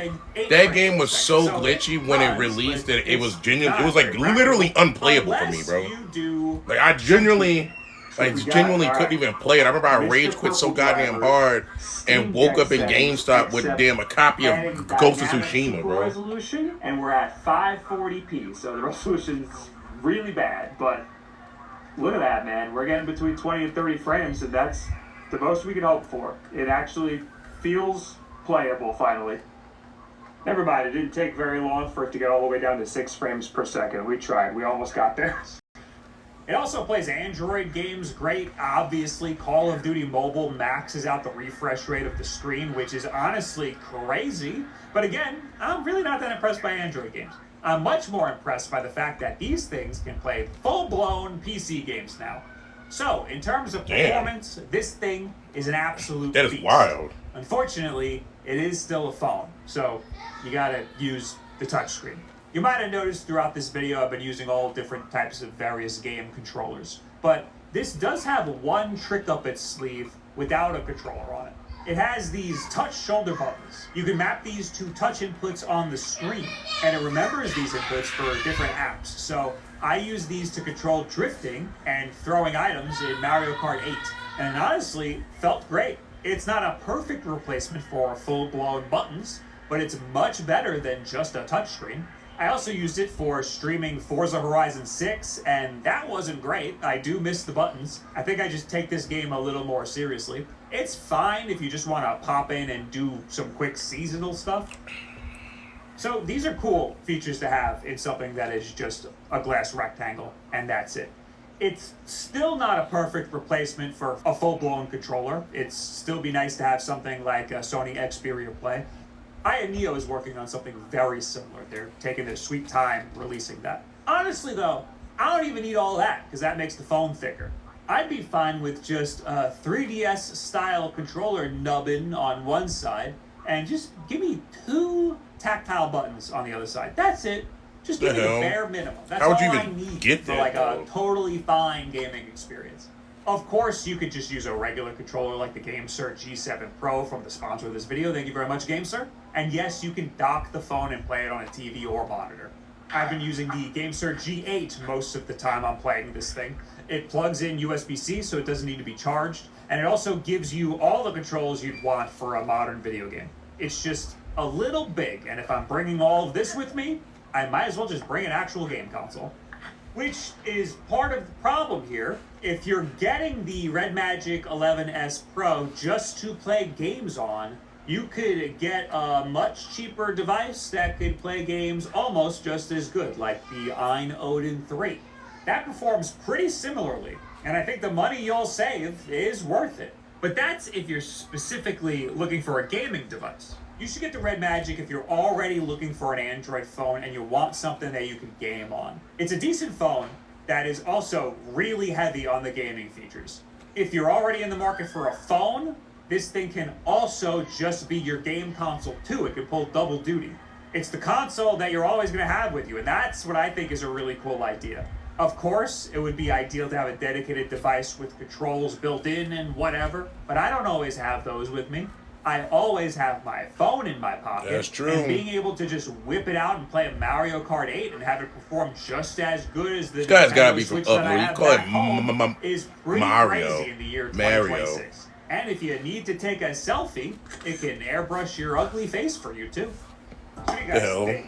that game was so So glitchy when it released that it was genuine. It was like literally unplayable for me, bro. Like I genuinely couldn't even play it. I remember I rage quit so goddamn hard and woke up in GameStop with damn a copy of Ghost of Tsushima, bro. Resolution, and we're at 540p, so the resolution's really bad. But look at that, man. We're getting between 20 and 30 frames, and that's the most we can hope for. It actually feels playable finally. Never mind, it didn't take very long for it to get all the way down to 6 frames per second. We tried, we almost got there. It also plays Android games great. Obviously, Call of Duty Mobile maxes out the refresh rate of the screen, which is honestly crazy. But again, I'm really not that impressed by Android games. I'm much more impressed by the fact that these things can play full-blown PC games now. So, in terms of performance, this thing is an absolute That is beast. wild. Unfortunately, it is still a phone, so you gotta use the touchscreen. You might have noticed throughout this video I've been using all different types of various game controllers, but this does have one trick up its sleeve without a controller on it. It has these touch shoulder buttons. You can map these to touch inputs on the screen, and it remembers these inputs for different apps. So I use these to control drifting and throwing items in Mario Kart 8, and it honestly felt great. It's not a perfect replacement for full-blown buttons, but it's much better than just a touchscreen. I also used it for streaming Forza Horizon 6, and that wasn't great. I do miss the buttons. I think I just take this game a little more seriously. It's fine if you just want to pop in and do some quick seasonal stuff. So these are cool features to have in something that is just a glass rectangle, and that's it. It's still not a perfect replacement for a full-blown controller. It'd still be nice to have something like a Sony Xperia Play. Aya Neo is working on something very similar. They're taking their sweet time releasing that. Honestly though, I don't even need all that, because that makes the phone thicker. I'd be fine with just a 3DS style controller nubbin on one side, and just give me 2 tactile buttons on the other side. That's it. Just give me the bare minimum. That's all I need for like a totally fine gaming experience. Of course, you could just use a regular controller like the GameSir G7 Pro from the sponsor of this video. Thank you very much, GameSir. And yes, you can dock the phone and play it on a TV or monitor. I've been using the GameSir G8 most of the time I'm playing this thing. It plugs in USB-C, so it doesn't need to be charged, and it also gives you all the controls you'd want for a modern video game. It's just a little big, and if I'm bringing all of this with me, I might as well just bring an actual game console. Which is part of the problem here. If you're getting the Red Magic 11S Pro just to play games on, you could get a much cheaper device that could play games almost just as good, like the Ein Odin 3. That performs pretty similarly, and I think the money you'll save is worth it. But that's if you're specifically looking for a gaming device. You should get the Red Magic if you're already looking for an Android phone and you want something that you can game on. It's a decent phone that is also really heavy on the gaming features. If you're already in the market for a phone, this thing can also just be your game console too. It can pull double duty. It's the console that you're always going to have with you, and that's what I think is a really cool idea. Of course, it would be ideal to have a dedicated device with controls built in and whatever, but I don't always have those with me. I always have my phone in my pocket. That's true. And being able to just whip it out and play a Mario Kart 8 and have it perform just as good as the This guy's gotta Nintendo be from Switch up that I north. You have call it back home is pretty Mario. crazy in the year Mario. 2026. And if you need to take a selfie, it can airbrush your ugly face for you too. What do you guys think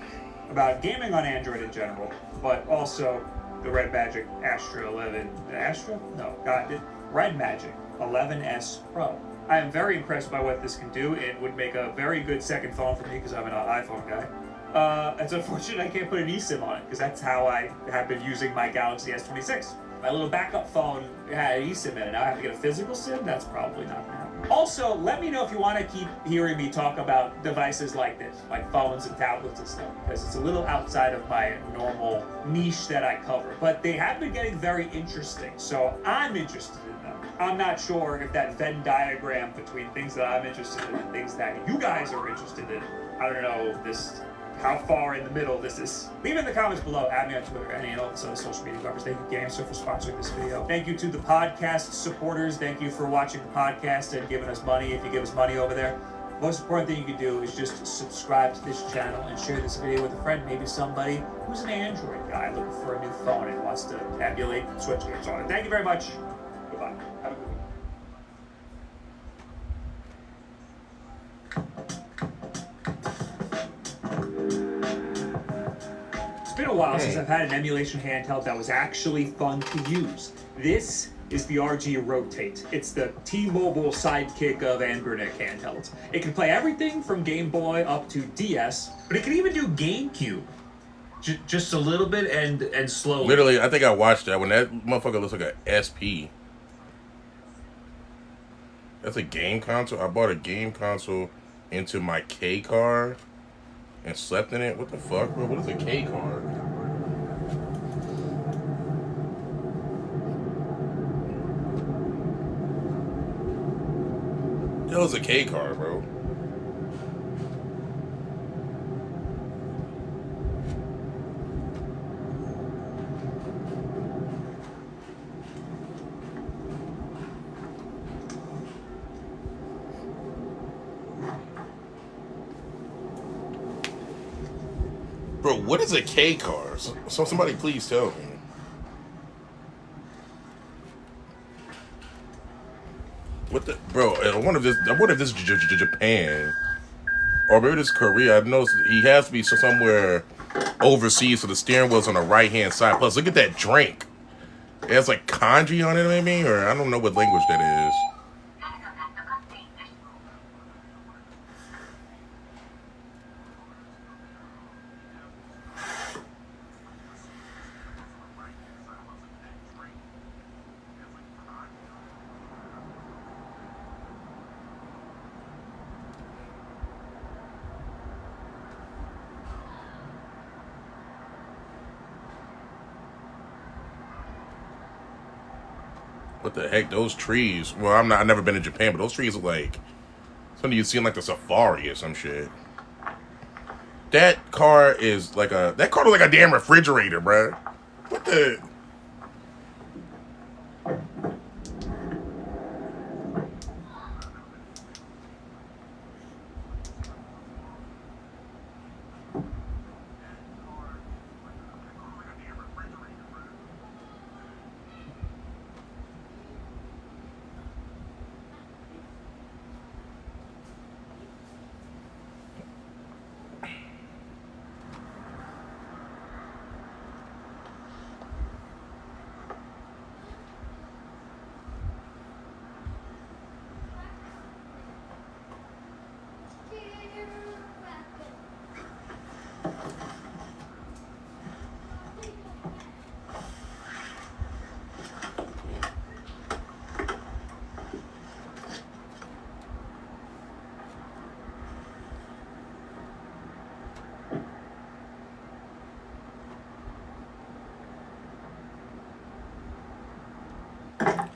about gaming on Android in general, but also the Red Magic Astra 11 Astra? No, God, Red Magic 11S Pro. I am very impressed by what this can do. It would make a very good second phone for me because I'm an iPhone guy. It's unfortunate I can't put an eSIM on it because that's how I have been using my Galaxy S26. My little backup phone had an eSIM in it. Now I have to get a physical SIM? That's probably not going to happen. Also, let me know if you want to keep hearing me talk about devices like this, like phones and tablets and stuff, because it's a little outside of my normal niche that I cover. But they have been getting very interesting, so I'm interested in them. I'm not sure if that Venn diagram between things that I'm interested in and things that you guys are interested in, I don't know how far in the middle this is. Leave it in the comments below. Add me on Twitter and any other social media covers. Thank you, GameStop, for sponsoring this video. Thank you to the podcast supporters. Thank you for watching the podcast and giving us money if you give us money over there. Most important thing you can do is just subscribe to this channel and share this video with a friend, maybe somebody who's an Android guy looking for a new phone and wants to emulate Switch games on it. Thank you very much. Goodbye. Have a good week. It's been a while since I've had an emulation handheld that was actually fun to use. This is the RG Rotate. It's the T-Mobile sidekick of Anbernic handhelds. It can play everything from Game Boy up to DS, but it can even do GameCube. Just a little bit and slowly. Literally, I think I watched that when that motherfucker looks like a SP. That's a game console. I bought a game console into my K car and slept in it. What the fuck, bro? What is a K car? What the hell is a K car, bro? Bro, what is a K car? So somebody please tell me. What the bro? I wonder if this is Japan, or maybe this is Korea. I noticed he has to be somewhere overseas, so the steering wheel's on the right hand side. Plus, look at that drink. It has like kanji on it, maybe, or I don't know what language that is. What the heck? Those trees. Well, I've never been to Japan, but those trees look like something you'd see in like the safari or some shit. That car is like that car looks like a damn refrigerator, bro. What the?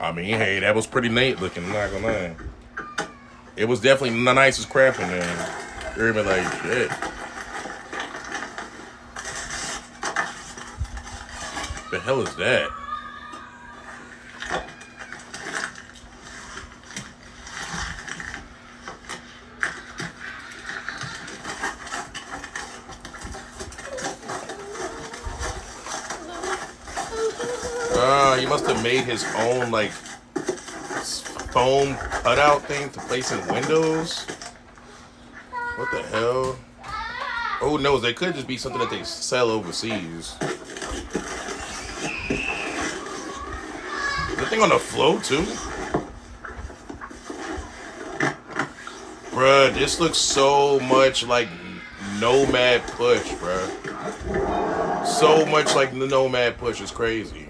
I mean, hey, that was pretty neat looking, I'm not gonna lie. It was definitely the nicest crap in there. You're gonna be like, shit. The hell is that? must have made his own like foam cutout thing to place in windows. What the hell? Oh no, they could just be something that they sell overseas. The thing on the floor too? Bruh, this looks so much like Nomad Push, bruh. So much like the Nomad Push is crazy.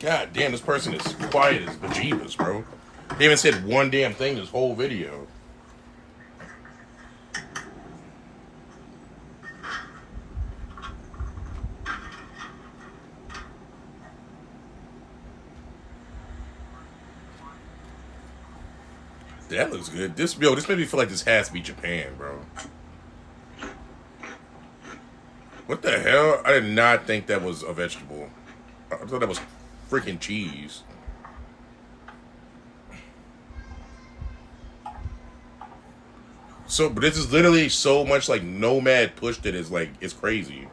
God damn, this person is quiet as bejeebus, bro. They haven't said one damn thing this whole video. That looks good. This made me feel like this has to be Japan, bro. What the hell? I did not think that was a vegetable. I thought that was freaking cheese. So, but this is literally so much like Nomad Push that is like, it's crazy.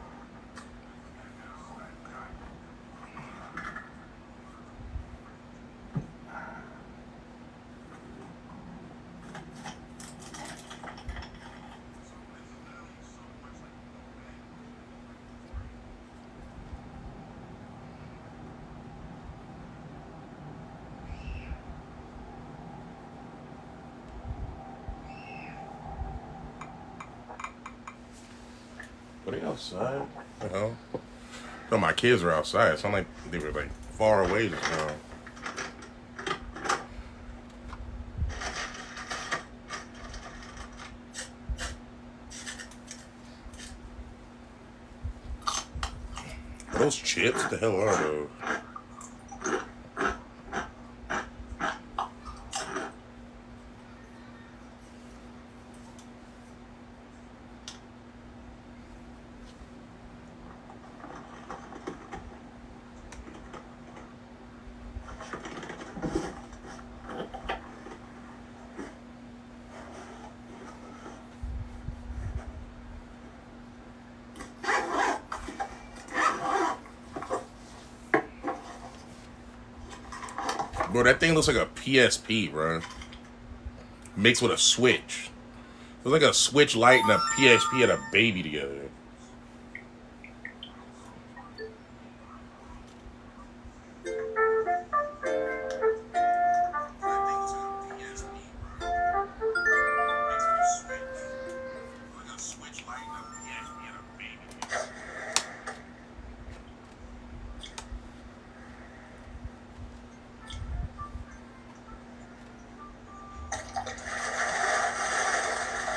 Are they outside? No. No, my kids are outside. It's not like they were like far away just now. Are those chips? What the hell are those? Bro, that thing looks like a PSP, bro. Mixed with a Switch. It's like a Switch Lite and a PSP and a baby together.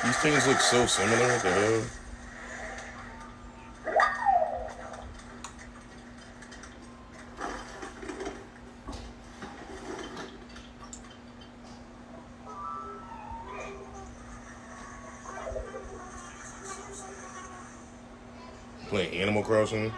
These things look so similar. What the hell? Playing Animal Crossing.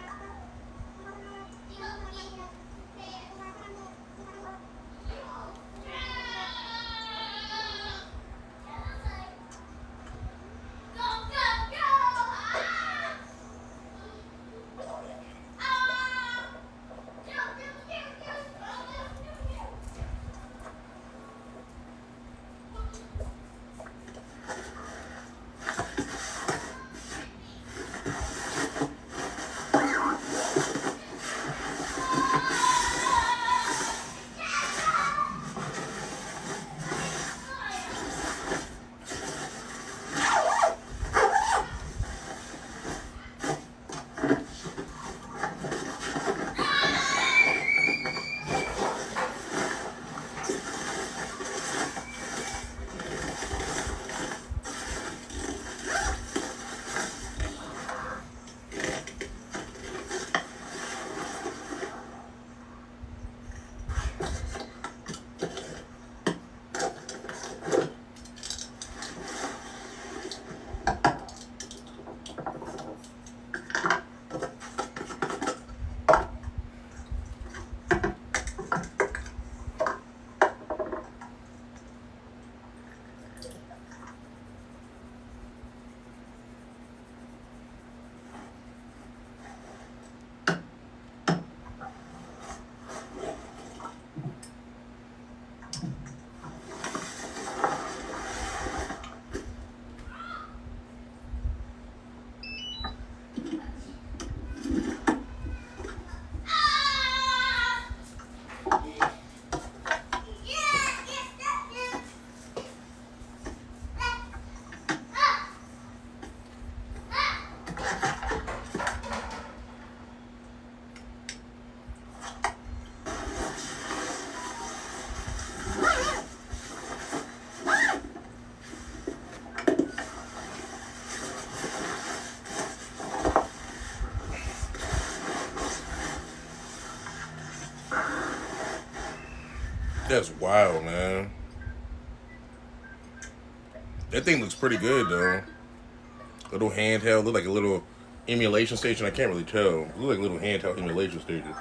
That's wild, man. That thing looks pretty good, though. Little handheld, look like a little emulation station. I can't really tell. It look like a little handheld emulation station.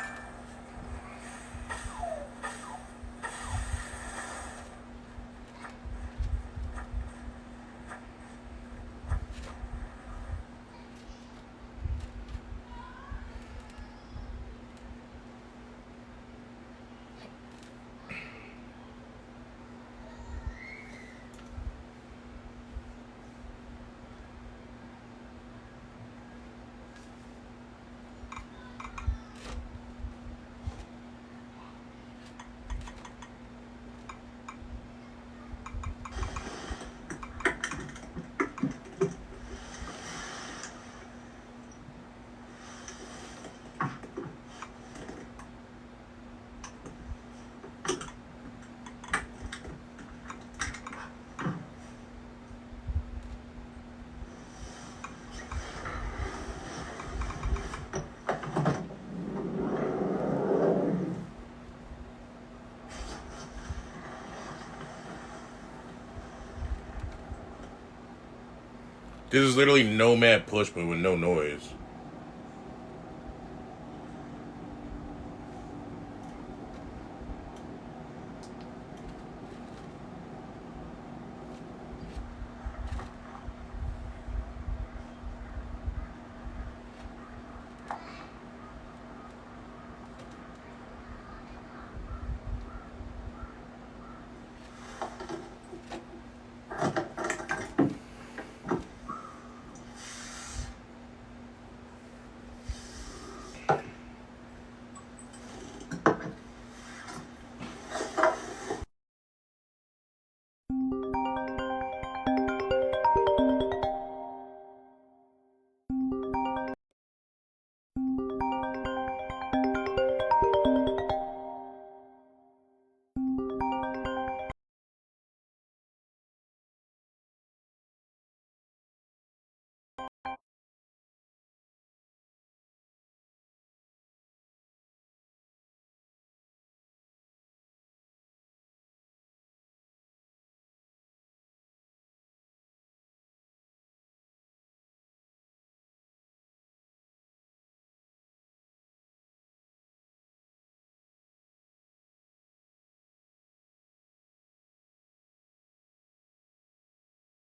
This is literally Nomad push, but with no noise.